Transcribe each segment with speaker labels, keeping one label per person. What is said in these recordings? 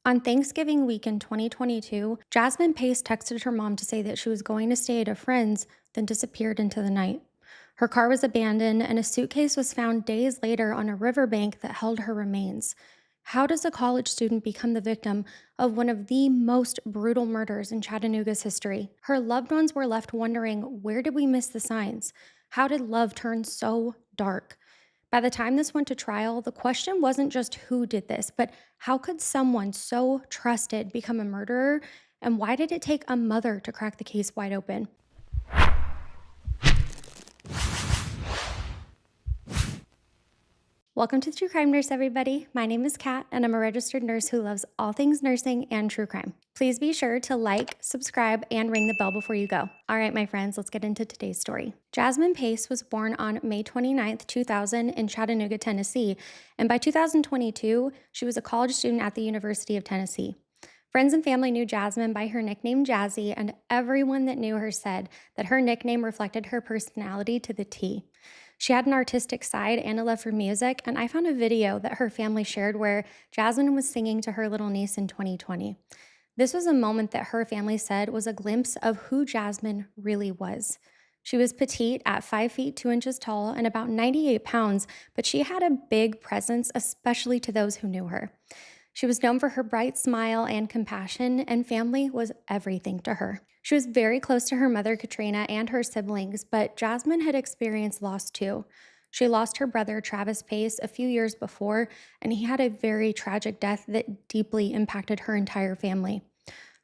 Speaker 1: On Thanksgiving week in 2022, Jasmine Pace texted her mom to say that she was going to stay at a friend's, then disappeared into the night. Her car was abandoned, and a suitcase was found days later on a riverbank that held her remains. How does a college student become the victim of one of the most brutal murders in Chattanooga's history? Her loved ones were left wondering, where did we miss the signs? How did love turn so dark? By the time this went to trial, the question wasn't just who did this, but how could someone so trusted become a murderer? And why did it take a mother to crack the case wide open? Welcome to True Crime Nurse, everybody. My name is Kat, and I'm a registered nurse who loves all things nursing and true crime. Please be sure to like, subscribe, and ring the bell before you go. All right, my friends, let's get into today's story. Jasmine Pace was born on May 29th, 2000 in Chattanooga, Tennessee, and by 2022, she was a college student at the University of Tennessee. Friends and family knew Jasmine by her nickname Jazzy, and everyone that knew her said that her nickname reflected her personality to the T. She had an artistic side and a love for music, and I found a video that her family shared where Jasmine was singing to her little niece in 2020. This was a moment that her family said was a glimpse of who Jasmine really was. She was petite at 5 feet 2 inches tall and about 98 pounds, but she had a big presence, especially to those who knew her. She was known for her bright smile and compassion, and family was everything to her. She was very close to her mother, Katrina, and her siblings, but Jasmine had experienced loss too. She lost her brother, Travis Pace, a few years before, and he had a very tragic death that deeply impacted her entire family.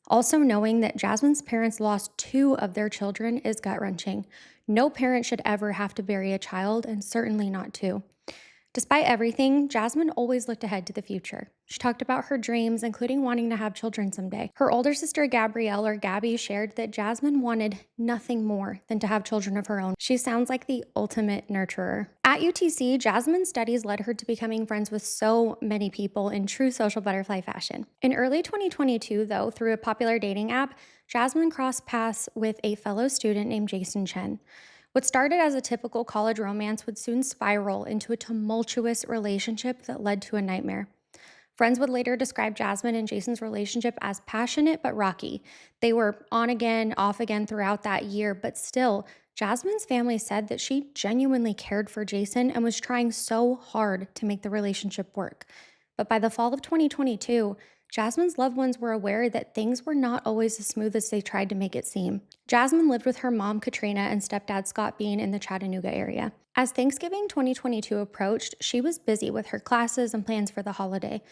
Speaker 1: Also, knowing that Jasmine's parents lost 2 of their children is gut-wrenching. No parent should ever have to bury a child, and certainly not 2. Despite everything, Jasmine always looked ahead to the future. She talked about her dreams, including wanting to have children someday. Her older sister, Gabrielle, or Gabby, shared that Jasmine wanted nothing more than to have children of her own. She sounds like the ultimate nurturer. At UTC, Jasmine's studies led her to becoming friends with so many people in true social butterfly fashion. In early 2022, though, through a popular dating app, Jasmine crossed paths with a fellow student named Chen. What started as a typical college romance would soon spiral into a tumultuous relationship that led to a nightmare. Friends would later describe Jasmine and Jason's relationship as passionate but rocky. They were on again, off again throughout that year, but still, Jasmine's family said that she genuinely cared for Jason and was trying so hard to make the relationship work. But by the fall of 2022, Jasmine's loved ones were aware that things were not always as smooth as they tried to make it seem. Jasmine lived with her mom, Katrina, and stepdad, Scott Bean, in the Chattanooga area. As Thanksgiving 2022 approached, she was busy with her classes and plans for the holiday.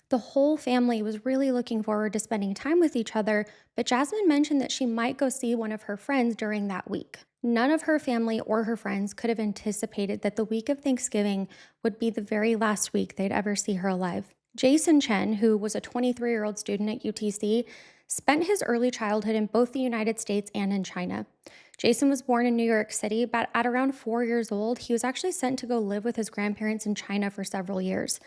Speaker 1: The whole family was really looking forward to spending time with each other, but Jasmine mentioned that she might go see one of her friends during that week. None of her family or her friends could have anticipated that the week of Thanksgiving would be the very last week they'd ever see her alive. Chen, who was a 23-year-old student at UTC, spent his early childhood in both the United States and in China. Jason was born in New York City, but at around 4 years old, he was actually sent to go live with his grandparents in China for several years.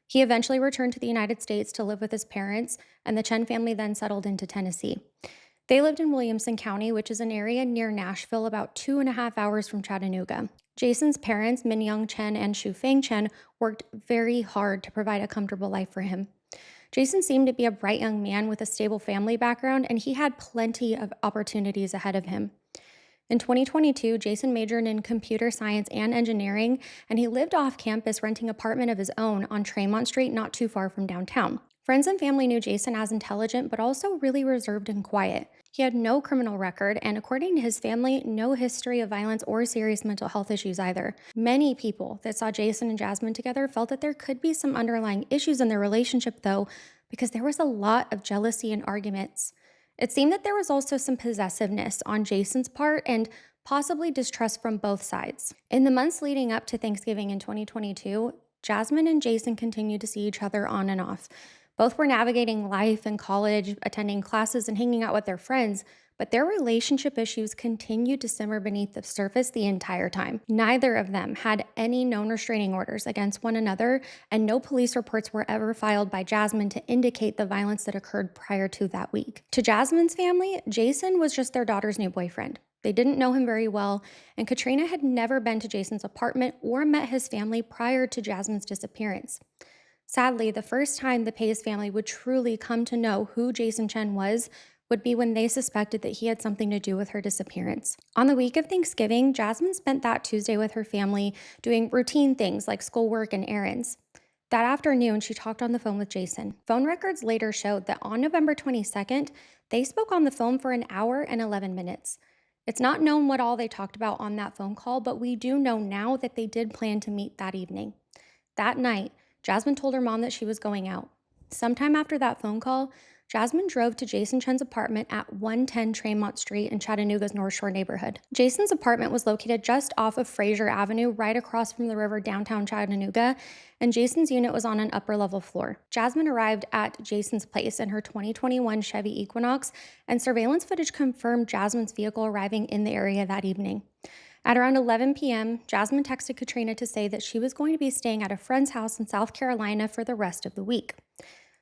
Speaker 1: He eventually returned to the United States to live with his parents, and the Chen family then settled into Tennessee. They lived in Williamson County, which is an area near Nashville, about 2.5 hours from Chattanooga. Jason's parents, Minyoung Chen and Shufeng Chen, worked very hard to provide a comfortable life for him. Jason seemed to be a bright young man with a stable family background, and he had plenty of opportunities ahead of him. In 2022, Jason majored in computer science and engineering, and he lived off campus renting an apartment of his own on Tremont Street, not too far from downtown. Friends and family knew Jason as intelligent, but also really reserved and quiet. He had no criminal record, and according to his family, no history of violence or serious mental health issues either. Many people that saw Jason and Jasmine together felt that there could be some underlying issues in their relationship, though, because there was a lot of jealousy and arguments. It seemed that there was also some possessiveness on Jason's part and possibly distrust from both sides. In the months leading up to Thanksgiving in 2022, Jasmine and Jason continued to see each other on and off. Both were navigating life and college, attending classes, and hanging out with their friends, but their relationship issues continued to simmer beneath the surface the entire time. Neither of them had any known restraining orders against one another, and no police reports were ever filed by Jasmine to indicate the violence that occurred prior to that week. To Jasmine's family, Jason was just their daughter's new boyfriend. They didn't know him very well, and Katrina had never been to Jason's apartment or met his family prior to Jasmine's disappearance. Sadly, the first time the Pace family would truly come to know who Jason Chen was would be when they suspected that he had something to do with her disappearance. On the week of Thanksgiving, Jasmine spent that Tuesday with her family doing routine things like schoolwork and errands. That afternoon, she talked on the phone with Jason. Phone records later showed that on November 22nd, they spoke on the phone for an hour and 11 minutes. It's not known what all they talked about on that phone call, but we do know now that they did plan to meet that evening. That night, Jasmine told her mom that she was going out. Sometime after that phone call, Jasmine drove to Jason Chen's apartment at 110 Tremont Street in Chattanooga's North Shore neighborhood. Jason's apartment was located just off of Fraser Avenue, right across from the river downtown Chattanooga, and Jason's unit was on an upper level floor. Jasmine arrived at Jason's place in her 2021 Chevy Equinox, and surveillance footage confirmed Jasmine's vehicle arriving in the area that evening. At around 11 p.m., Jasmine texted Katrina to say that she was going to be staying at a friend's house in South Carolina for the rest of the week.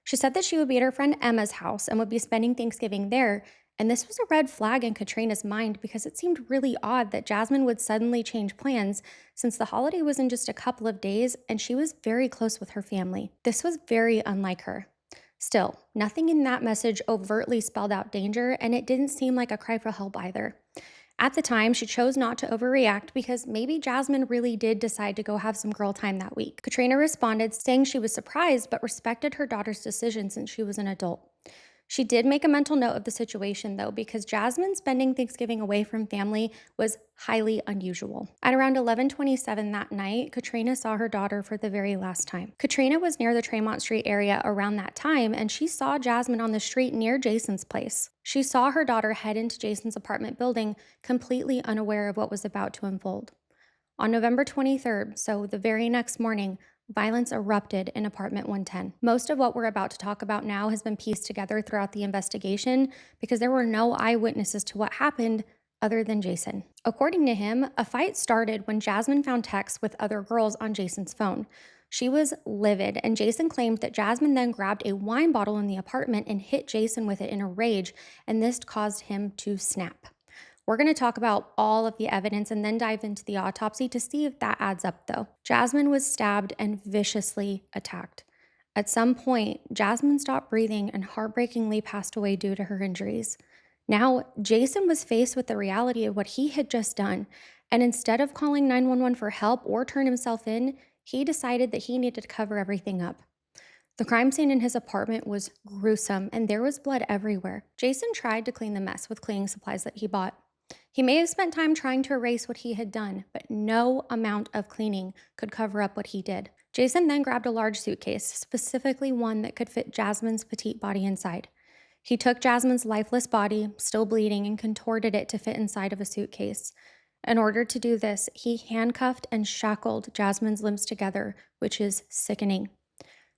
Speaker 1: She said that she would be at her friend Emma's house and would be spending Thanksgiving there, and this was a red flag in Katrina's mind because it seemed really odd that Jasmine would suddenly change plans since the holiday was in just a couple of days and she was very close with her family. This was very unlike her. Still, nothing in that message overtly spelled out danger, and it didn't seem like a cry for help either. At the time, she chose not to overreact because maybe Jasmine really did decide to go have some girl time that week. Katrina responded saying she was surprised but respected her daughter's decision since she was an adult. She did make a mental note of the situation, though, because Jasmine spending Thanksgiving away from family was highly unusual. At around 11:27 that night, Katrina saw her daughter for the very last time. Katrina was near the Tremont Street area around that time, and she saw Jasmine on the street near Jason's place. She saw her daughter head into Jason's apartment building, completely unaware of what was about to unfold. On November 23rd, so the very next morning, violence erupted in apartment 110. Most of what we're about to talk about now has been pieced together throughout the investigation because there were no eyewitnesses to what happened other than Jason. According to him, a fight started when Jasmine found texts with other girls on Jason's phone. She was livid, and Jason claimed that Jasmine then grabbed a wine bottle in the apartment and hit Jason with it in a rage, and this caused him to snap. We're going to talk about all of the evidence and then dive into the autopsy to see if that adds up, though. Jasmine was stabbed and viciously attacked. At some point, Jasmine stopped breathing and heartbreakingly passed away due to her injuries. Now, Jason was faced with the reality of what he had just done, and instead of calling 911 for help or turn himself in, he decided that he needed to cover everything up. The crime scene in his apartment was gruesome, and there was blood everywhere. Jason tried to clean the mess with cleaning supplies that he bought. He may have spent time trying to erase what he had done, but no amount of cleaning could cover up what he did. Jason then grabbed a large suitcase, specifically one that could fit Jasmine's petite body inside. He took Jasmine's lifeless body, still bleeding, and contorted it to fit inside of a suitcase. In order to do this, he handcuffed and shackled Jasmine's limbs together, which is sickening.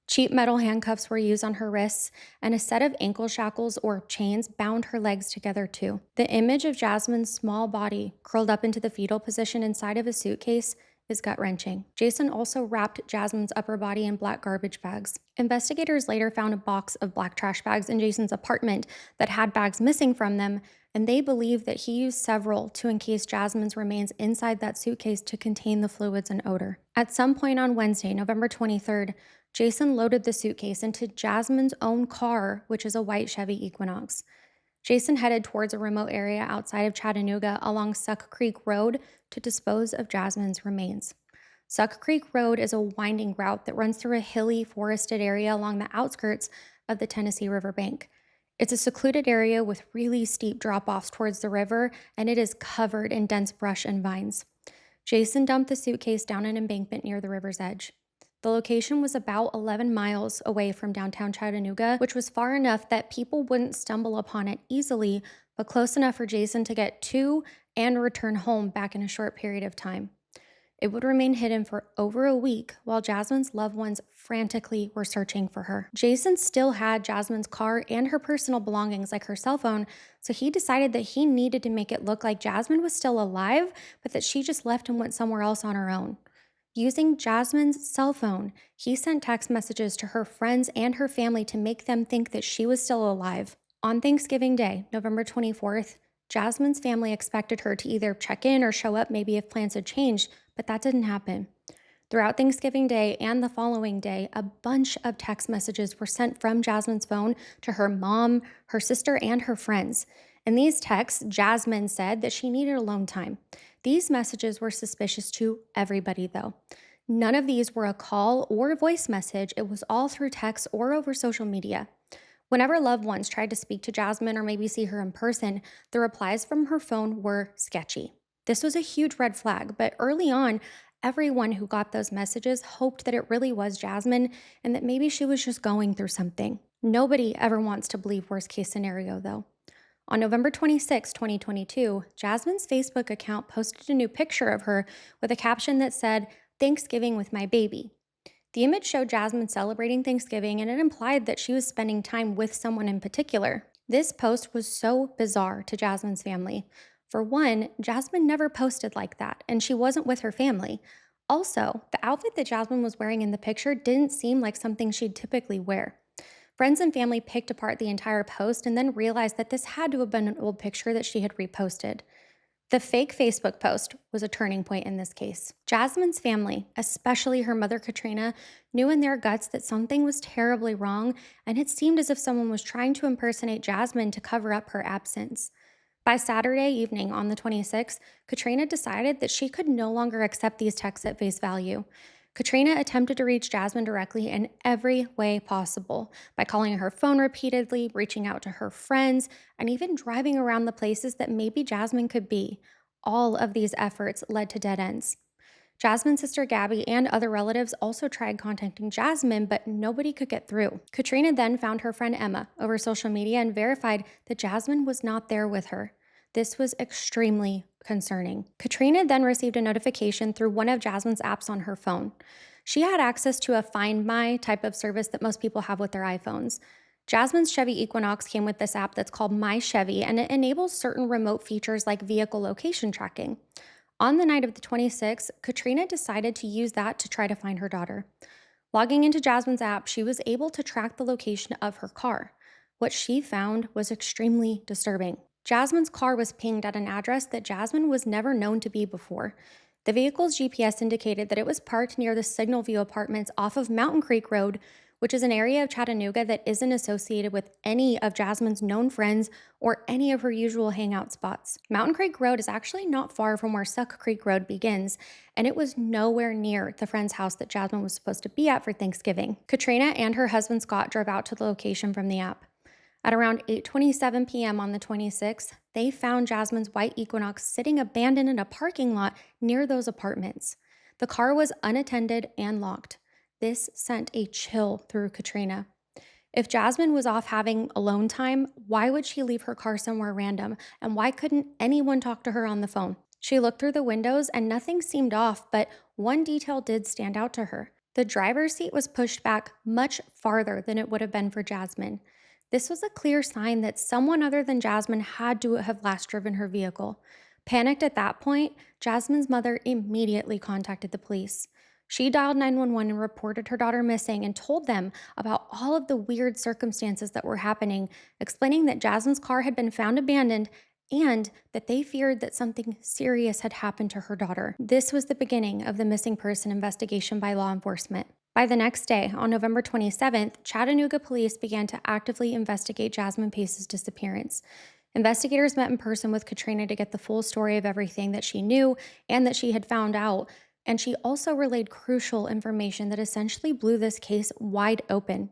Speaker 1: Cheap metal handcuffs were used on her wrists, and a set of ankle shackles or chains bound her legs together too. The image of Jasmine's small body curled up into the fetal position inside of a suitcase is gut-wrenching. Jason also wrapped Jasmine's upper body in black garbage bags. Investigators later found a box of black trash bags in Jason's apartment that had bags missing from them, and they believe that he used several to encase Jasmine's remains inside that suitcase to contain the fluids and odor. At some point on Wednesday, November 23rd, Jason loaded the suitcase into Jasmine's own car, which is a white Chevy Equinox. Jason headed towards a remote area outside of Chattanooga along Suck Creek Road to dispose of Jasmine's remains. Suck Creek Road is a winding route that runs through a hilly, forested area along the outskirts of the Tennessee riverbank. It's a secluded area with really steep drop-offs towards the river, and it is covered in dense brush and vines. Jason dumped the suitcase down an embankment near the river's edge. The location was about 11 miles away from downtown Chattanooga, which was far enough that people wouldn't stumble upon it easily, but close enough for Jason to get to and return home back in a short period of time. It would remain hidden for over a week while Jasmine's loved ones frantically were searching for her. Jason still had Jasmine's car and her personal belongings like her cell phone, so he decided that he needed to make it look like Jasmine was still alive, but that she just left and went somewhere else on her own. Using Jasmine's cell phone, he sent text messages to her friends and her family to make them think that she was still alive. On Thanksgiving Day, November 24th, Jasmine's family expected her to either check in or show up maybe if plans had changed, but that didn't happen. Throughout Thanksgiving Day and the following day, a bunch of text messages were sent from Jasmine's phone to her mom, her sister, and her friends. In these texts, Jasmine said that she needed alone time. These messages were suspicious to everybody, though. None of these were a call or a voice message, it was all through text or over social media. Whenever loved ones tried to speak to Jasmine or maybe see her in person, the replies from her phone were sketchy. This was a huge red flag, but early on, everyone who got those messages hoped that it really was Jasmine and that maybe she was just going through something. Nobody ever wants to believe worst case scenario, though. On November 26, 2022, Jasmine's Facebook account posted a new picture of her with a caption that said, "Thanksgiving with my baby." The image showed Jasmine celebrating Thanksgiving and it implied that she was spending time with someone in particular. This post was so bizarre to Jasmine's family. For one, Jasmine never posted like that, and she wasn't with her family. Also, the outfit that Jasmine was wearing in the picture didn't seem like something she'd typically wear. Friends and family picked apart the entire post and then realized that this had to have been an old picture that she had reposted. The fake Facebook post was a turning point in this case. Jasmine's family, especially her mother Katrina, knew in their guts that something was terribly wrong, and it seemed as if someone was trying to impersonate Jasmine to cover up her absence. By Saturday evening on the 26th, Katrina decided that she could no longer accept these texts at face value. Katrina attempted to reach Jasmine directly in every way possible by calling her phone repeatedly, reaching out to her friends, and even driving around the places that maybe Jasmine could be. All of these efforts led to dead ends. Jasmine's sister Gabby and other relatives also tried contacting Jasmine, but nobody could get through. Katrina then found her friend Emma over social media and verified that Jasmine was not there with her. This was extremely concerning. Katrina then received a notification through one of Jasmine's apps on her phone. She had access to a Find My type of service that most people have with their iPhones. Jasmine's Chevy Equinox came with this app that's called My Chevy, and it enables certain remote features like vehicle location tracking. On the night of the 26th, Katrina decided to use that to try to find her daughter. Logging into Jasmine's app, she was able to track the location of her car. What she found was extremely disturbing. Jasmine's car was pinged at an address that Jasmine was never known to be before. The vehicle's GPS indicated that it was parked near the Signal View Apartments off of Mountain Creek Road, which is an area of Chattanooga that isn't associated with any of Jasmine's known friends or any of her usual hangout spots. Mountain Creek Road is actually not far from where Suck Creek Road begins, and it was nowhere near the friend's house that Jasmine was supposed to be at for Thanksgiving. Katrina and her husband Scott drove out to the location from the app. At around 8:27 p.m. on the 26th, they found Jasmine's white Equinox sitting abandoned in a parking lot near those apartments. The car was unattended and locked. This sent a chill through Katrina. If Jasmine was off having alone time, why would she leave her car somewhere random? And why couldn't anyone talk to her on the phone? She looked through the windows and nothing seemed off, but one detail did stand out to her. The driver's seat was pushed back much farther than it would have been for Jasmine. This was a clear sign that someone other than Jasmine had to have last driven her vehicle. Panicked at that point, Jasmine's mother immediately contacted the police. She dialed 911 and reported her daughter missing and told them about all of the weird circumstances that were happening, explaining that Jasmine's car had been found abandoned and that they feared that something serious had happened to her daughter. This was the beginning of the missing person investigation by law enforcement. By the next day, on November 27th, Chattanooga police began to actively investigate Jasmine Pace's disappearance. Investigators met in person with Katrina to get the full story of everything that she knew and that she had found out, and she also relayed crucial information that essentially blew this case wide open.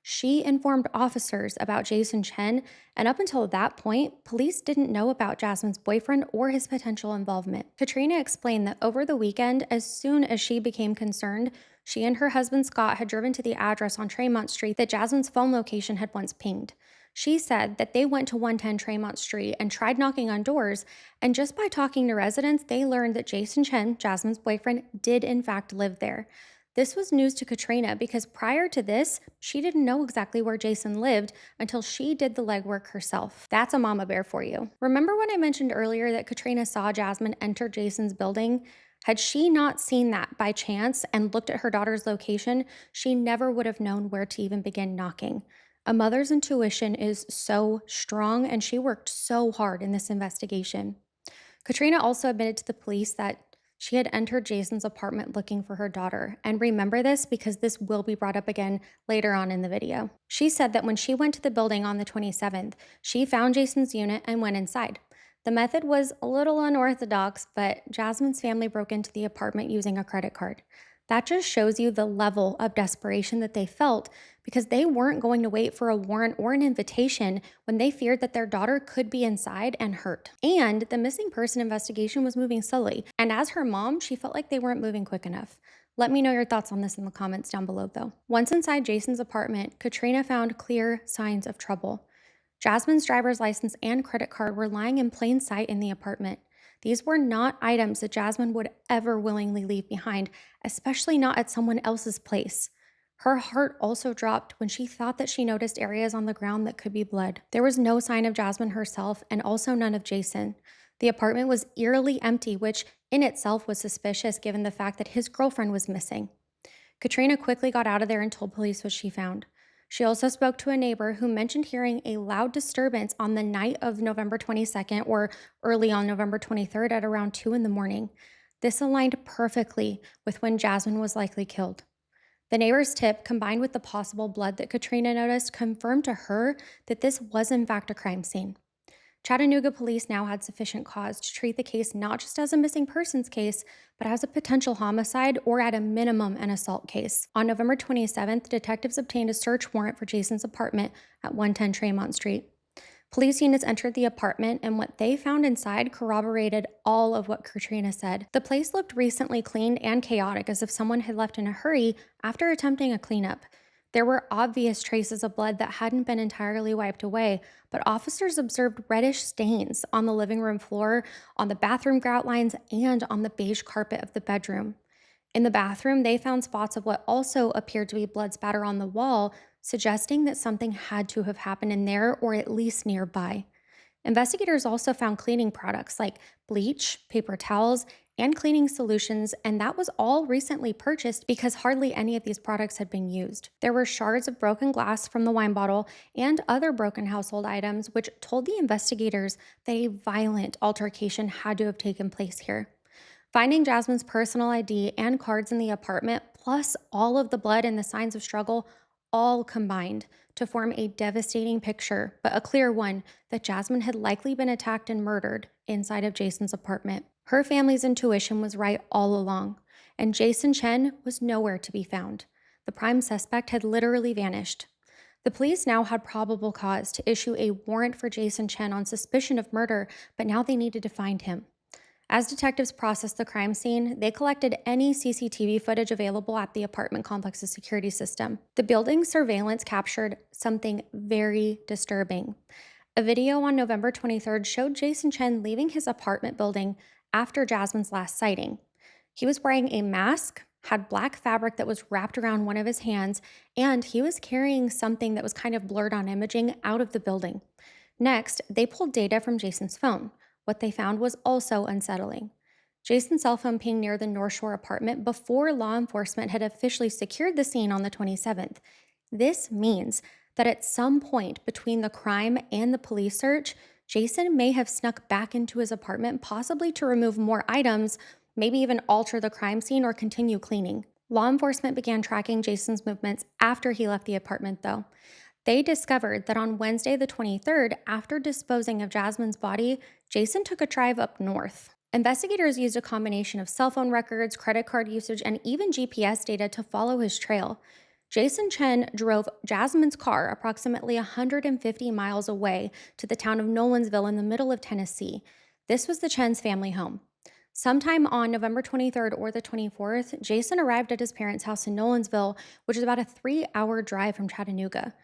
Speaker 1: She informed officers about Jason Chen, and up until that point, police didn't know about Jasmine's boyfriend or his potential involvement. Katrina explained that over the weekend, as soon as she became concerned, she and her husband Scott had driven to the address on Tremont Street that Jasmine's phone location had once pinged. She said that they went to 110 Tremont Street and tried knocking on doors, and just by talking to residents, they learned that Jason Chen, Jasmine's boyfriend, did in fact live there. This was news to Katrina because prior to this, she didn't know exactly where Jason lived until she did the legwork herself. That's a mama bear for you. Remember when I mentioned earlier that Katrina saw Jasmine enter Jason's building? Had she not seen that by chance and looked at her daughter's location, she never would have known where to even begin knocking. A mother's intuition is so strong, and she worked so hard in this investigation. Katrina also admitted to the police that She had entered Jason's apartment looking for her daughter. And remember this because this will be brought up again later on in the video. She said that when she went to the building on the 27th, she found Jason's unit and went inside. The method was a little unorthodox, but Jasmine's family broke into the apartment using a credit card. That just shows you the level of desperation that they felt because they weren't going to wait for a warrant or an invitation when they feared that their daughter could be inside and hurt. And the missing person investigation was moving slowly. And as her mom, she felt like they weren't moving quick enough. Let me know your thoughts on this in the comments down below, though. Once inside Jason's apartment, Katrina found clear signs of trouble. Jasmine's driver's license and credit card were lying in plain sight in the apartment. These were not items that Jasmine would ever willingly leave behind, especially not at someone else's place. Her heart also dropped when she thought that she noticed areas on the ground that could be blood. There was no sign of Jasmine herself and also none of Jason. The apartment was eerily empty, which in itself was suspicious given the fact that his girlfriend was missing. Katrina quickly got out of there and told police what she found. She also spoke to a neighbor who mentioned hearing a loud disturbance on the night of November 22nd or early on November 23rd at around 2 in the morning. This aligned perfectly with when Jasmine was likely killed. The neighbor's tip, combined with the possible blood that Katrina noticed, confirmed to her that this was in fact a crime scene. Chattanooga police now had sufficient cause to treat the case not just as a missing persons case, but as a potential homicide or at a minimum an assault case. On November 27th, detectives obtained a search warrant for Jason's apartment at 110 Tremont Street. Police units entered the apartment, and what they found inside corroborated all of what Katrina said. The place looked recently cleaned and chaotic, as if someone had left in a hurry after attempting a cleanup. There were obvious traces of blood that hadn't been entirely wiped away, but officers observed reddish stains on the living room floor, on the bathroom grout lines, and on the beige carpet of the bedroom. In the bathroom, they found spots of what also appeared to be blood spatter on the wall, suggesting that something had to have happened in there or at least nearby. Investigators also found cleaning products like bleach, paper towels, and cleaning solutions, and that was all recently purchased because hardly any of these products had been used. There were shards of broken glass from the wine bottle and other broken household items, which told the investigators that a violent altercation had to have taken place here. Finding Jasmine's personal ID and cards in the apartment, plus all of the blood and the signs of struggle, all combined to form a devastating picture, but a clear one, that Jasmine had likely been attacked and murdered inside of Jason's apartment. Her family's intuition was right all along, and Jason Chen was nowhere to be found. The prime suspect had literally vanished. The police now had probable cause to issue a warrant for Jason Chen on suspicion of murder, but now they needed to find him. As detectives processed the crime scene, they collected any CCTV footage available at the apartment complex's security system. The building's surveillance captured something very disturbing. A video on November 23rd showed Jason Chen leaving his apartment building after Jasmine's last sighting. He was wearing a mask, had black fabric that was wrapped around one of his hands, and he was carrying something that was kind of blurred on imaging out of the building. Next, they pulled data from Jason's phone. What they found was also unsettling. Jason's cell phone pinged near the North Shore apartment before law enforcement had officially secured the scene on the 27th. This means that at some point between the crime and the police search, Jason may have snuck back into his apartment, possibly to remove more items, maybe even alter the crime scene or continue cleaning. Law enforcement began tracking Jason's movements after he left the apartment, though. They discovered that on Wednesday the 23rd, after disposing of Jasmine's body, Jason took a drive up north. Investigators used a combination of cell phone records, credit card usage, and even GPS data to follow his trail. Jason Chen drove Jasmine's car approximately 150 miles away to the town of Nolensville in the middle of Tennessee. This was the Chen's family home. Sometime on November 23rd or the 24th, Jason arrived at his parents' house in Nolensville, which is about a 3-hour drive from Chattanooga.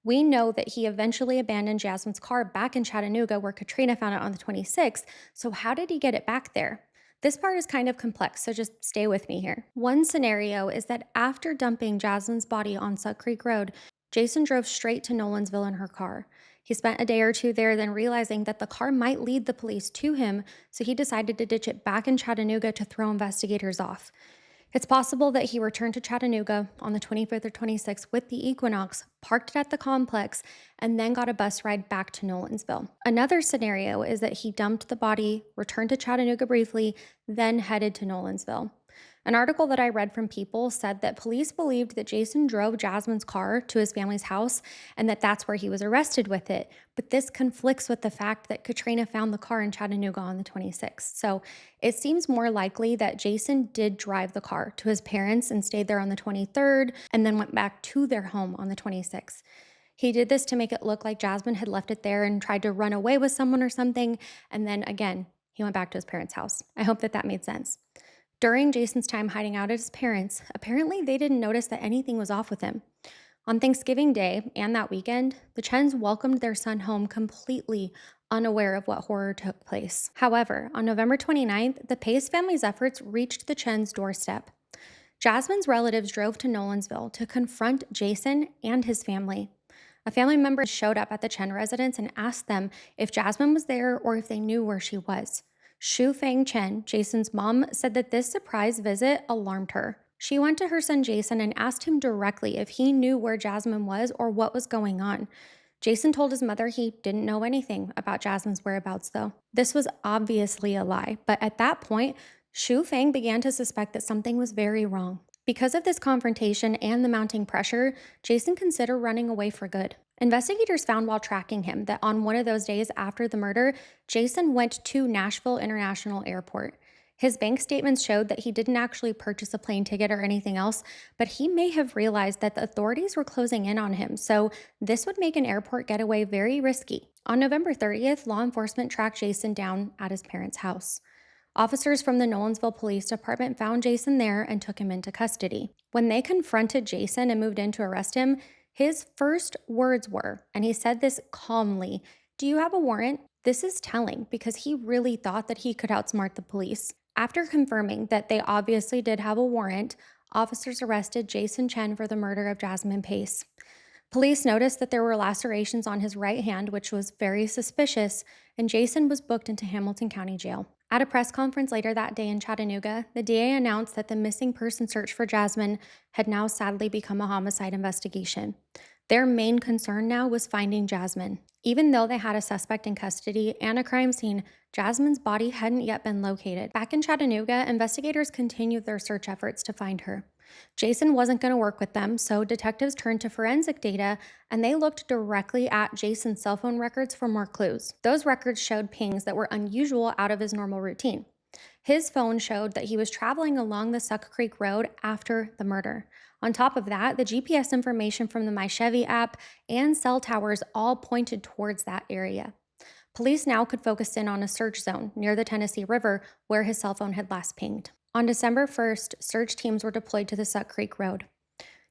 Speaker 1: We know that he eventually abandoned Jasmine's car back in Chattanooga, where Katrina found it on the 26th, so how did he get it back there? This part is kind of complex, so just stay with me here. One scenario is that after dumping Jasmine's body on Suck Creek Road, Jason drove straight to Nolensville in her car. He spent a day or two there, then realizing that the car might lead the police to him, so he decided to ditch it back in Chattanooga to throw investigators off. It's possible that he returned to Chattanooga on the 25th or 26th with the Equinox, parked it at the complex, and then got a bus ride back to Nolensville. Another scenario is that he dumped the body, returned to Chattanooga briefly, then headed to Nolensville. An article that I read from People said that police believed that Jason drove Jasmine's car to his family's house and that that's where he was arrested with it. But this conflicts with the fact that Katrina found the car in Chattanooga on the 26th. So it seems more likely that Jason did drive the car to his parents and stayed there on the 23rd and then went back to their home on the 26th. He did this to make it look like Jasmine had left it there and tried to run away with someone or something. And then again, he went back to his parents' house. I hope that that made sense. During Jason's time hiding out at his parents', apparently they didn't notice that anything was off with him. On Thanksgiving Day and that weekend, the Chens welcomed their son home completely unaware of what horror took place. However, on November 29th, the Pace family's efforts reached the Chens' doorstep. Jasmine's relatives drove to Nolensville to confront Jason and his family. A family member showed up at the Chen residence and asked them if Jasmine was there or if they knew where she was. Fang Chen, Jason's mom, said that this surprise visit alarmed her. She went to her son Jason and asked him directly if he knew where Jasmine was or what was going on. Jason told his mother he didn't know anything about Jasmine's whereabouts, though. This was obviously a lie, but at that point, Fang began to suspect that something was very wrong. Because of this confrontation and the mounting pressure, Jason considered running away for good. Investigators found while tracking him that on one of those days after the murder, Jason went to Nashville International Airport. His bank statements showed that he didn't actually purchase a plane ticket or anything else, but he may have realized that the authorities were closing in on him, so this would make an airport getaway very risky. On November 30th, law enforcement tracked Jason down at his parents' house. Officers from the Nolensville Police Department found Jason there and took him into custody. When they confronted Jason and moved in to arrest him, his first words were, and he said this calmly, "Do you have a warrant?" This is telling because he really thought that he could outsmart the police. After confirming that they obviously did have a warrant, officers arrested Jason Chen for the murder of Jasmine Pace. Police noticed that there were lacerations on his right hand, which was very suspicious, and Jason was booked into Hamilton County Jail. At a press conference later that day in Chattanooga, the DA announced that the missing person search for Jasmine had now sadly become a homicide investigation. Their main concern now was finding Jasmine. Even though they had a suspect in custody and a crime scene, Jasmine's body hadn't yet been located. Back in Chattanooga, investigators continued their search efforts to find her. Jason wasn't going to work with them, so detectives turned to forensic data and they looked directly at Jason's cell phone records for more clues. Those records showed pings that were unusual out of his normal routine. His phone showed that he was traveling along the Suck Creek Road after the murder. On top of that, the GPS information from the My Chevy app and cell towers all pointed towards that area. Police now could focus in on a search zone near the Tennessee River where his cell phone had last pinged. On December 1st, search teams were deployed to the Suck Creek Road.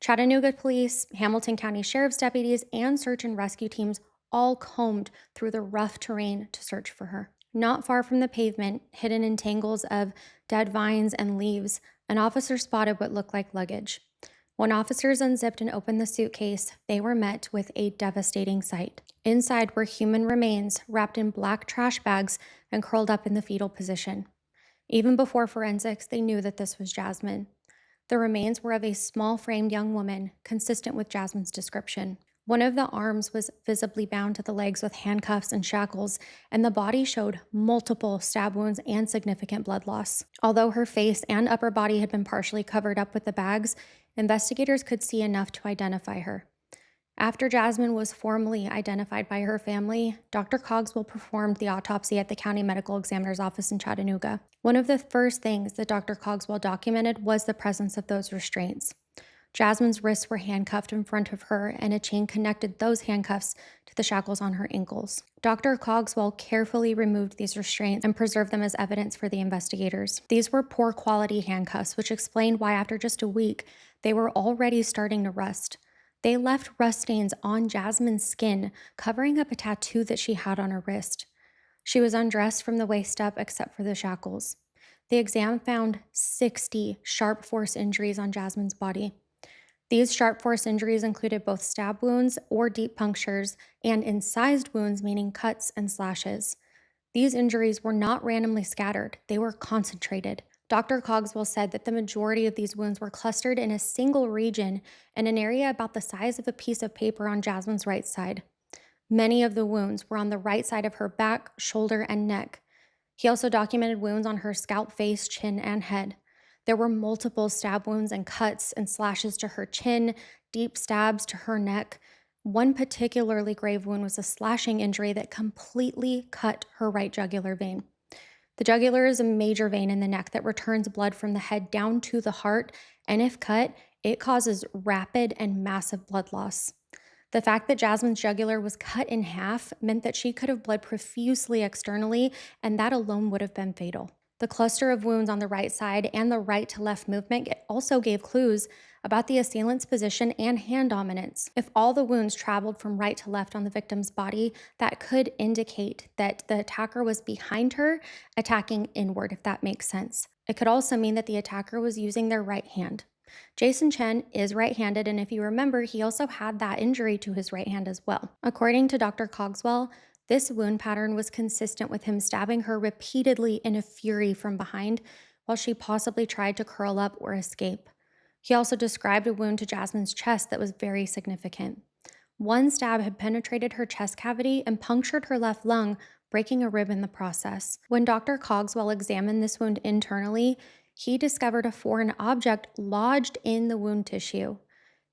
Speaker 1: Chattanooga police, Hamilton County Sheriff's deputies, and search and rescue teams all combed through the rough terrain to search for her. Not far from the pavement, hidden in tangles of dead vines and leaves, an officer spotted what looked like luggage. When officers unzipped and opened the suitcase, they were met with a devastating sight. Inside were human remains wrapped in black trash bags and curled up in the fetal position. Even before forensics, they knew that this was Jasmine. The remains were of a small-framed young woman, consistent with Jasmine's description. One of the arms was visibly bound to the legs with handcuffs and shackles, and the body showed multiple stab wounds and significant blood loss. Although her face and upper body had been partially covered up with the bags, investigators could see enough to identify her. After Jasmine was formally identified by her family, Dr. Cogswell performed the autopsy at the county medical examiner's office in Chattanooga. One of the first things that Dr. Cogswell documented was the presence of those restraints. Jasmine's wrists were handcuffed in front of her, and a chain connected those handcuffs to the shackles on her ankles. Dr. Cogswell carefully removed these restraints and preserved them as evidence for the investigators. These were poor quality handcuffs, which explained why after just a week, they were already starting to rust. They left rust stains on Jasmine's skin, covering up a tattoo that she had on her wrist. She was undressed from the waist up except for the shackles. The exam found 60 sharp force injuries on Jasmine's body. These sharp force injuries included both stab wounds or deep punctures and incised wounds, meaning cuts and slashes. These injuries were not randomly scattered, they were concentrated. Dr. Cogswell said that the majority of these wounds were clustered in a single region in an area about the size of a piece of paper on Jasmine's right side. Many of the wounds were on the right side of her back, shoulder, and neck. He also documented wounds on her scalp, face, chin, and head. There were multiple stab wounds and cuts and slashes to her chin, deep stabs to her neck. One particularly grave wound was a slashing injury that completely cut her right jugular vein. The jugular is a major vein in the neck that returns blood from the head down to the heart, and if cut, it causes rapid and massive blood loss. The fact that Jasmine's jugular was cut in half meant that she could have bled profusely externally, and that alone would have been fatal. The cluster of wounds on the right side and the right to left movement also gave clues about the assailant's position and hand dominance. If all the wounds traveled from right to left on the victim's body, that could indicate that the attacker was behind her, attacking inward, if that makes sense. It could also mean that the attacker was using their right hand. Jason Chen is right-handed, and if you remember, he also had that injury to his right hand as well. According to Dr. Cogswell, this wound pattern was consistent with him stabbing her repeatedly in a fury from behind while she possibly tried to curl up or escape. He also described a wound to Jasmine's chest that was very significant. One stab had penetrated her chest cavity and punctured her left lung, breaking a rib in the process. When Dr. Cogswell examined this wound internally, he discovered a foreign object lodged in the wound tissue.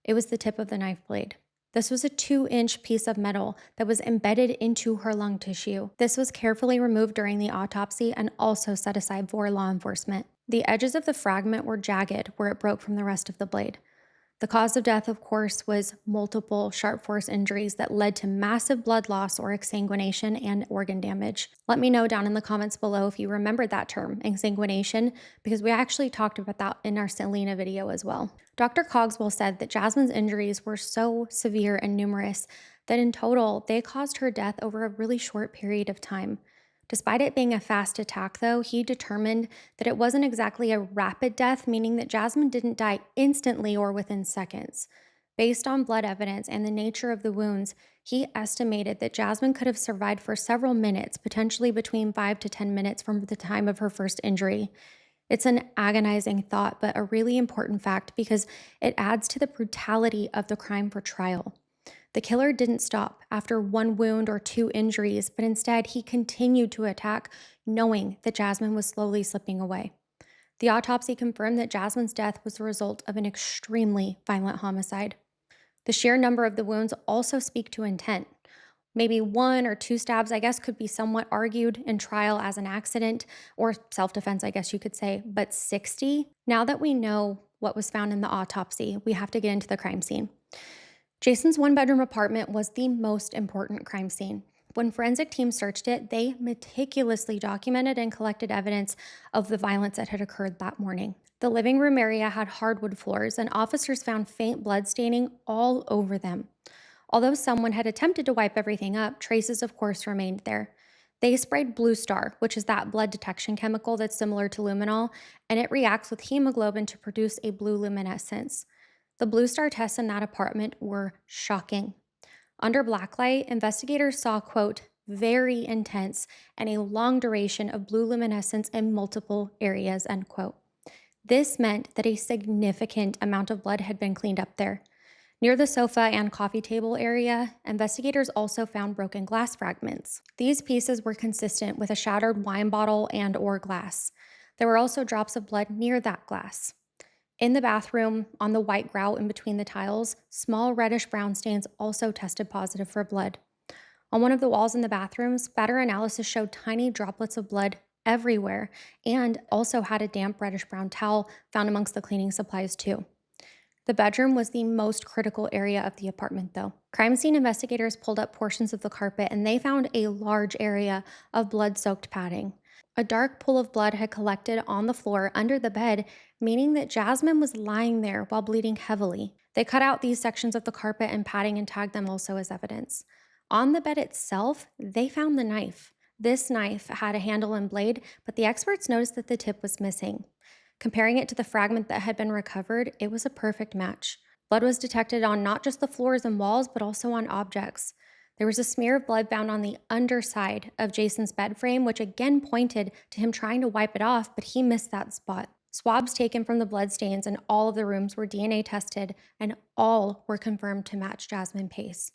Speaker 1: It was the tip of the knife blade. This was a 2-inch piece of metal that was embedded into her lung tissue. This was carefully removed during the autopsy and also set aside for law enforcement. The edges of the fragment were jagged where it broke from the rest of the blade. The cause of death, of course, was multiple sharp force injuries that led to massive blood loss or exsanguination and organ damage. Let me know down in the comments below if you remember that term, exsanguination, because we actually talked about that in our Selena video as well. Dr. Cogswell said that Jasmine's injuries were so severe and numerous that in total, they caused her death over a really short period of time. Despite it being a fast attack, though, he determined that it wasn't exactly a rapid death, meaning that Jasmine didn't die instantly or within seconds. Based on blood evidence and the nature of the wounds, he estimated that Jasmine could have survived for several minutes, potentially between 5 to 10 minutes from the time of her first injury. It's an agonizing thought, but a really important fact because it adds to the brutality of the crime for trial. The killer didn't stop after one wound or 2 injuries, but instead he continued to attack, knowing that Jasmine was slowly slipping away. The autopsy confirmed that Jasmine's death was the result of an extremely violent homicide. The sheer number of the wounds also speak to intent. Maybe 1 or 2 stabs, I guess, could be somewhat argued in trial as an accident or self-defense, I guess you could say, but 60? Now that we know what was found in the autopsy, we have to get into the crime scene. Jason's 1-bedroom apartment was the most important crime scene. When forensic teams searched it, they meticulously documented and collected evidence of the violence that had occurred that morning. The living room area had hardwood floors, and officers found faint blood staining all over them. Although someone had attempted to wipe everything up, traces of course remained there. They sprayed Blue Star, which is that blood detection chemical that's similar to luminol, and it reacts with hemoglobin to produce a blue luminescence. The Blue Star tests in that apartment were shocking. Under blacklight, investigators saw, quote, very intense and a long duration of blue luminescence in multiple areas, end quote. This meant that a significant amount of blood had been cleaned up there. Near the sofa and coffee table area, investigators also found broken glass fragments. These pieces were consistent with a shattered wine bottle and/or glass. There were also drops of blood near that glass. In the bathroom, on the white grout in between the tiles, small reddish-brown stains also tested positive for blood. On one of the walls in the bathroom, spatter analysis showed tiny droplets of blood everywhere and also had a damp reddish-brown towel found amongst the cleaning supplies too. The bedroom was the most critical area of the apartment, though. Crime scene investigators pulled up portions of the carpet and they found a large area of blood-soaked padding. A dark pool of blood had collected on the floor under the bed, meaning that Jasmine was lying there while bleeding heavily. They cut out these sections of the carpet and padding and tagged them also as evidence. On the bed itself, they found the knife. This knife had a handle and blade, but the experts noticed that the tip was missing. Comparing it to the fragment that had been recovered, it was a perfect match. Blood was detected on not just the floors and walls, but also on objects. There was a smear of blood found on the underside of Jason's bed frame, which again pointed to him trying to wipe it off, but he missed that spot. Swabs taken from the bloodstains in all of the rooms were DNA tested, and all were confirmed to match Jasmine Pace.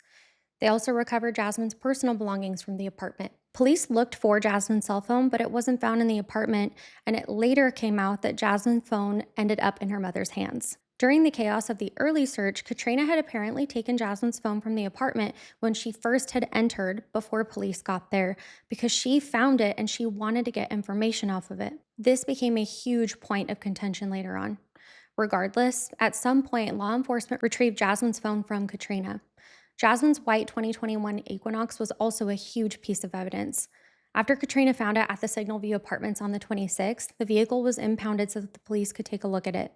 Speaker 1: They also recovered Jasmine's personal belongings from the apartment. Police looked for Jasmine's cell phone, but it wasn't found in the apartment, and it later came out that Jasmine's phone ended up in her mother's hands. During the chaos of the early search, Katrina had apparently taken Jasmine's phone from the apartment when she first had entered before police got there because she found it and she wanted to get information off of it. This became a huge point of contention later on. Regardless, at some point, law enforcement retrieved Jasmine's phone from Katrina. Jasmine's white 2021 Equinox was also a huge piece of evidence. After Katrina found it at the Signal View Apartments on the 26th, the vehicle was impounded so that the police could take a look at it.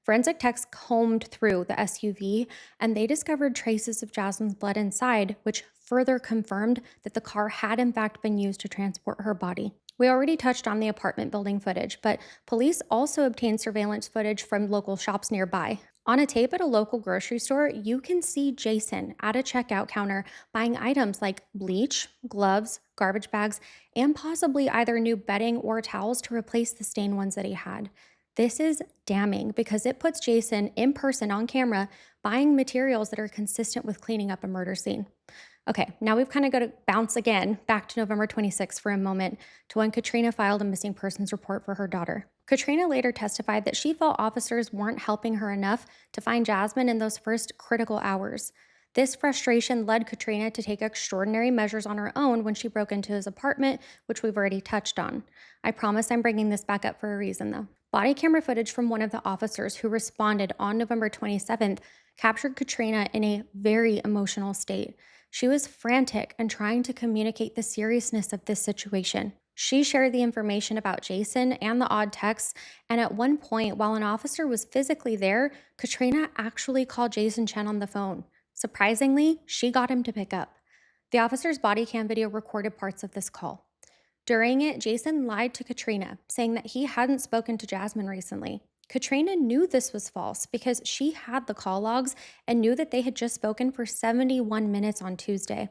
Speaker 1: Forensic techs combed through the SUV, and they discovered traces of Jasmine's blood inside, which further confirmed that the car had in fact been used to transport her body. We already touched on the apartment building footage, but police also obtained surveillance footage from local shops nearby. On a tape at a local grocery store, you can see Jason at a checkout counter buying items like bleach, gloves, garbage bags, and possibly either new bedding or towels to replace the stained ones that he had. This is damning because it puts Jason in person on camera buying materials that are consistent with cleaning up a murder scene. Okay, now we've kind of got to bounce again back to November 26th for a moment to when Katrina filed a missing persons report for her daughter. Katrina later testified that she felt officers weren't helping her enough to find Jasmine in those first critical hours. This frustration led Katrina to take extraordinary measures on her own when she broke into his apartment, which we've already touched on. I promise I'm bringing this back up for a reason, though. Body camera footage from one of the officers who responded on November 27th captured Katrina in a very emotional state. She was frantic and trying to communicate the seriousness of this situation. She shared the information about Jason and the odd texts, and at one point, while an officer was physically there, Katrina actually called Jason Chen on the phone. Surprisingly, she got him to pick up. The officer's body cam video recorded parts of this call. During it, Jason lied to Katrina, saying that he hadn't spoken to Jasmine recently. Katrina knew this was false because she had the call logs and knew that they had just spoken for 71 minutes on Tuesday.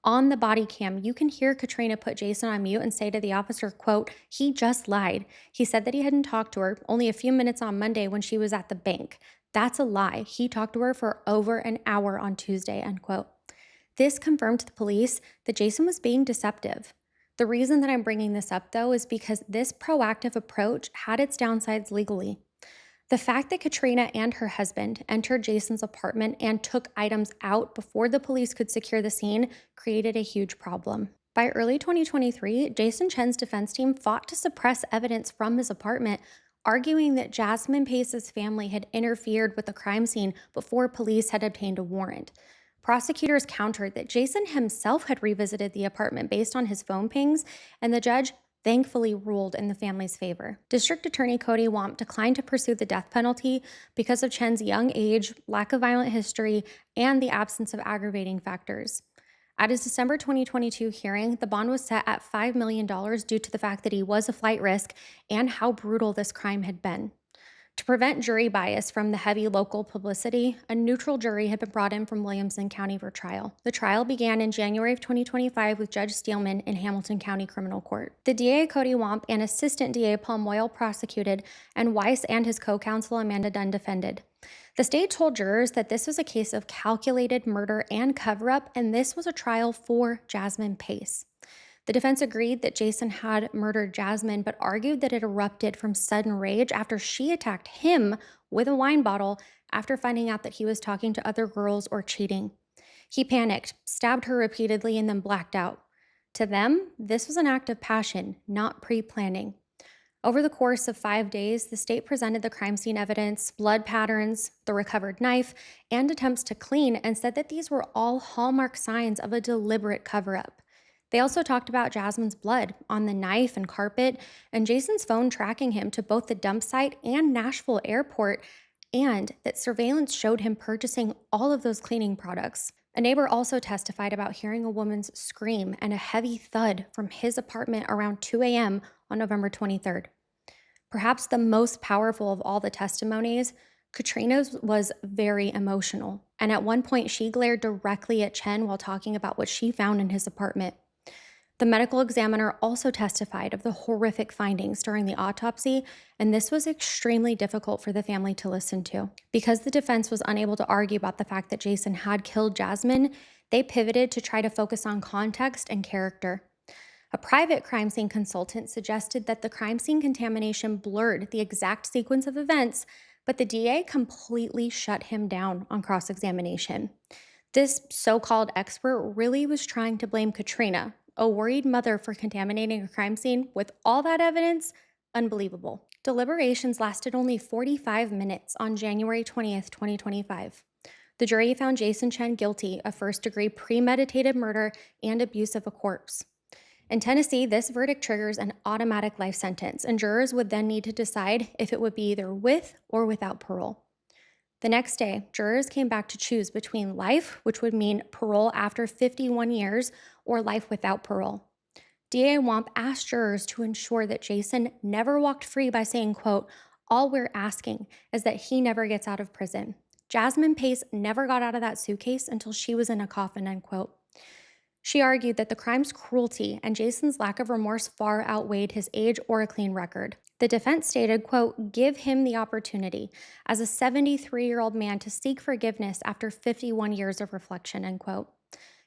Speaker 1: On the body cam, you can hear Katrina put Jason on mute and say to the officer, quote, "He just lied. He said that he hadn't talked to her only a few minutes on Monday when she was at the bank. That's a lie. He talked to her for over an hour on Tuesday," end quote. This confirmed to the police that Jason was being deceptive. The reason that I'm bringing this up, though, is because this proactive approach had its downsides legally. The fact that Katrina and her husband entered Jason's apartment and took items out before the police could secure the scene created a huge problem. By early 2023, Jason Chen's defense team fought to suppress evidence from his apartment, arguing that Jasmine Pace's family had interfered with the crime scene before police had obtained a warrant. Prosecutors countered that Jason himself had revisited the apartment based on his phone pings, and the judge thankfully ruled in the family's favor. District Attorney Cody Wamp declined to pursue the death penalty because of Chen's young age, lack of violent history, and the absence of aggravating factors. At his December 2022 hearing, the bond was set at $5 million due to the fact that he was a flight risk and how brutal this crime had been. To prevent jury bias from the heavy local publicity, a neutral jury had been brought in from Williamson County for trial. The trial began in January of 2025 with Judge Steelman in Hamilton County Criminal Court. The DA Cody Wamp and Assistant DA Paul Moyle prosecuted, and Weiss and his co-counsel Amanda Dunn defended. The state told jurors that this was a case of calculated murder and cover-up, and this was a trial for Jasmine Pace. The defense agreed that Jason had murdered Jasmine, but argued that it erupted from sudden rage after she attacked him with a wine bottle after finding out that he was talking to other girls or cheating. He panicked, stabbed her repeatedly, and then blacked out. To them, this was an act of passion, not pre-planning. Over the course of 5 days, the state presented the crime scene evidence, blood patterns, the recovered knife, and attempts to clean, and said that these were all hallmark signs of a deliberate cover-up. They also talked about Jasmine's blood on the knife and carpet, and Jason's phone tracking him to both the dump site and Nashville airport, and that surveillance showed him purchasing all of those cleaning products. A neighbor also testified about hearing a woman's scream and a heavy thud from his apartment around 2 a.m. on November 23rd. Perhaps the most powerful of all the testimonies, Katrina was very emotional, and at one point she glared directly at Chen while talking about what she found in his apartment. The medical examiner also testified of the horrific findings during the autopsy, and this was extremely difficult for the family to listen to. Because the defense was unable to argue about the fact that Jason had killed Jasmine, they pivoted to try to focus on context and character. A private crime scene consultant suggested that the crime scene contamination blurred the exact sequence of events, but the DA completely shut him down on cross-examination. This so-called expert really was trying to blame Katrina, a worried mother, for contaminating a crime scene with all that evidence. Unbelievable. Deliberations lasted only 45 minutes on January 20th, 2025. The jury found Jason Chen guilty of first-degree premeditated murder and abuse of a corpse. In Tennessee, this verdict triggers an automatic life sentence, and jurors would then need to decide if it would be either with or without parole. The next day, jurors came back to choose between life, which would mean parole after 51 years, or life without parole. DA Womp asked jurors to ensure that Jason never walked free by saying, quote, "All we're asking is that he never gets out of prison. Jasmine Pace never got out of that suitcase until she was in a coffin," end quote. She argued that the crime's cruelty and Jason's lack of remorse far outweighed his age or a clean record. The defense stated, quote, "Give him the opportunity as a 73-year-old man to seek forgiveness after 51 years of reflection," end quote.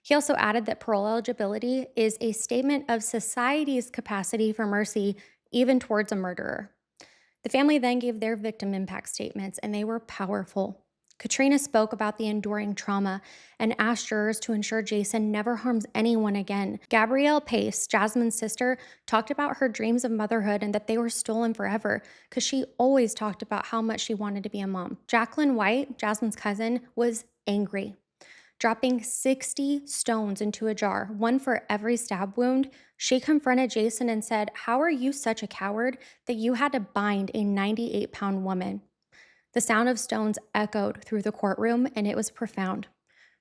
Speaker 1: He also added that parole eligibility is a statement of society's capacity for mercy, even towards a murderer. The family then gave their victim impact statements, and they were powerful. Katrina spoke about the enduring trauma and asked jurors to ensure Jason never harms anyone again. Gabrielle Pace, Jasmine's sister, talked about her dreams of motherhood and that they were stolen forever because she always talked about how much she wanted to be a mom. Jacqueline White, Jasmine's cousin, was angry. Dropping 60 stones into a jar, one for every stab wound, she confronted Jason and said, "How are you such a coward that you had to bind a 98-pound woman?" The sound of stones echoed through the courtroom, and it was profound.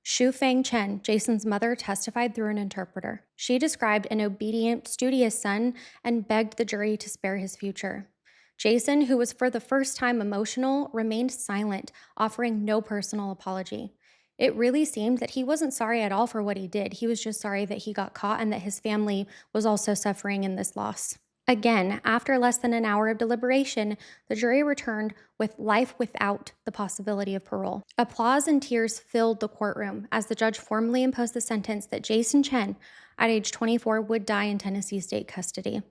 Speaker 1: Shu Feng Chen, Jason's mother, testified through an interpreter. She described an obedient, studious son and begged the jury to spare his future. Jason, who was for the first time emotional, remained silent, offering no personal apology. It really seemed that he wasn't sorry at all for what he did. He was just sorry that he got caught and that his family was also suffering in this loss. Again, after less than an hour of deliberation, the jury returned with life without the possibility of parole. Applause and tears filled the courtroom as the judge formally imposed the sentence that Jason Chen, at age 24, would die in Tennessee state custody.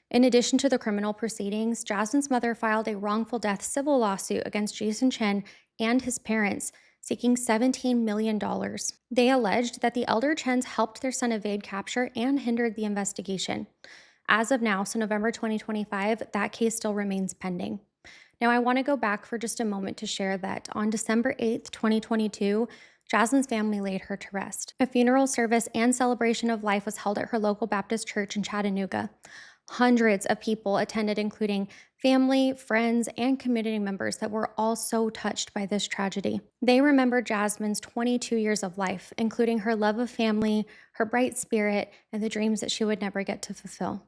Speaker 1: In addition to the criminal proceedings, Jasmine's mother filed a wrongful death civil lawsuit against Jason Chen and his parents, seeking $17 million. They alleged that the elder Chens helped their son evade capture and hindered the investigation. As of now, so November 2025, that case still remains pending. Now, I want to go back for just a moment to share that on December 8th, 2022, Jasmine's family laid her to rest. A funeral service and celebration of life was held at her local Baptist church in Chattanooga. Hundreds of people attended, including family, friends, and community members that were all so touched by this tragedy. They remembered Jasmine's 22 years of life, including her love of family, her bright spirit, and the dreams that she would never get to fulfill.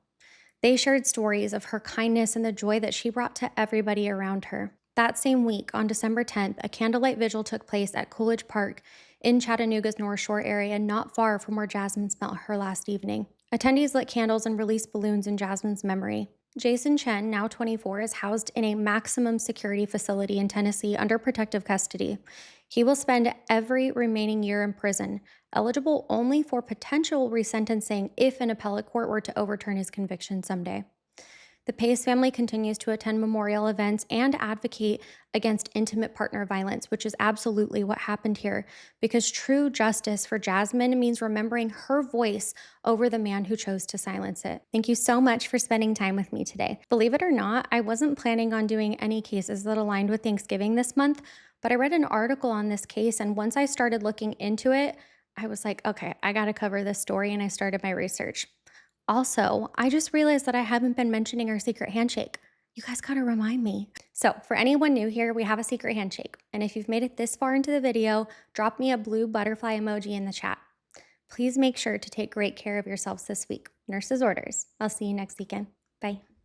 Speaker 1: They shared stories of her kindness and the joy that she brought to everybody around her. That same week, on December 10th, a candlelight vigil took place at Coolidge Park in Chattanooga's North Shore area, not far from where Jasmine spent her last evening. Attendees lit candles and released balloons in Jasmine's memory. Jason Chen, now 24, is housed in a maximum security facility in Tennessee under protective custody. He will spend every remaining year in prison, eligible only for potential resentencing if an appellate court were to overturn his conviction someday. The Pace family continues to attend memorial events and advocate against intimate partner violence, which is absolutely what happened here, because true justice for Jasmine means remembering her voice over the man who chose to silence it. Thank you so much for spending time with me today. Believe it or not, I wasn't planning on doing any cases that aligned with Thanksgiving this month, but I read an article on this case, and once I started looking into it, I was like, okay, I gotta cover this story, and I started my research. Also, I just realized that I haven't been mentioning our secret handshake. You guys gotta remind me. So for anyone new here, we have a secret handshake. And if you've made it this far into the video, drop me a blue butterfly emoji in the chat. Please make sure to take great care of yourselves this week. Nurse's orders. I'll see you next weekend. Bye.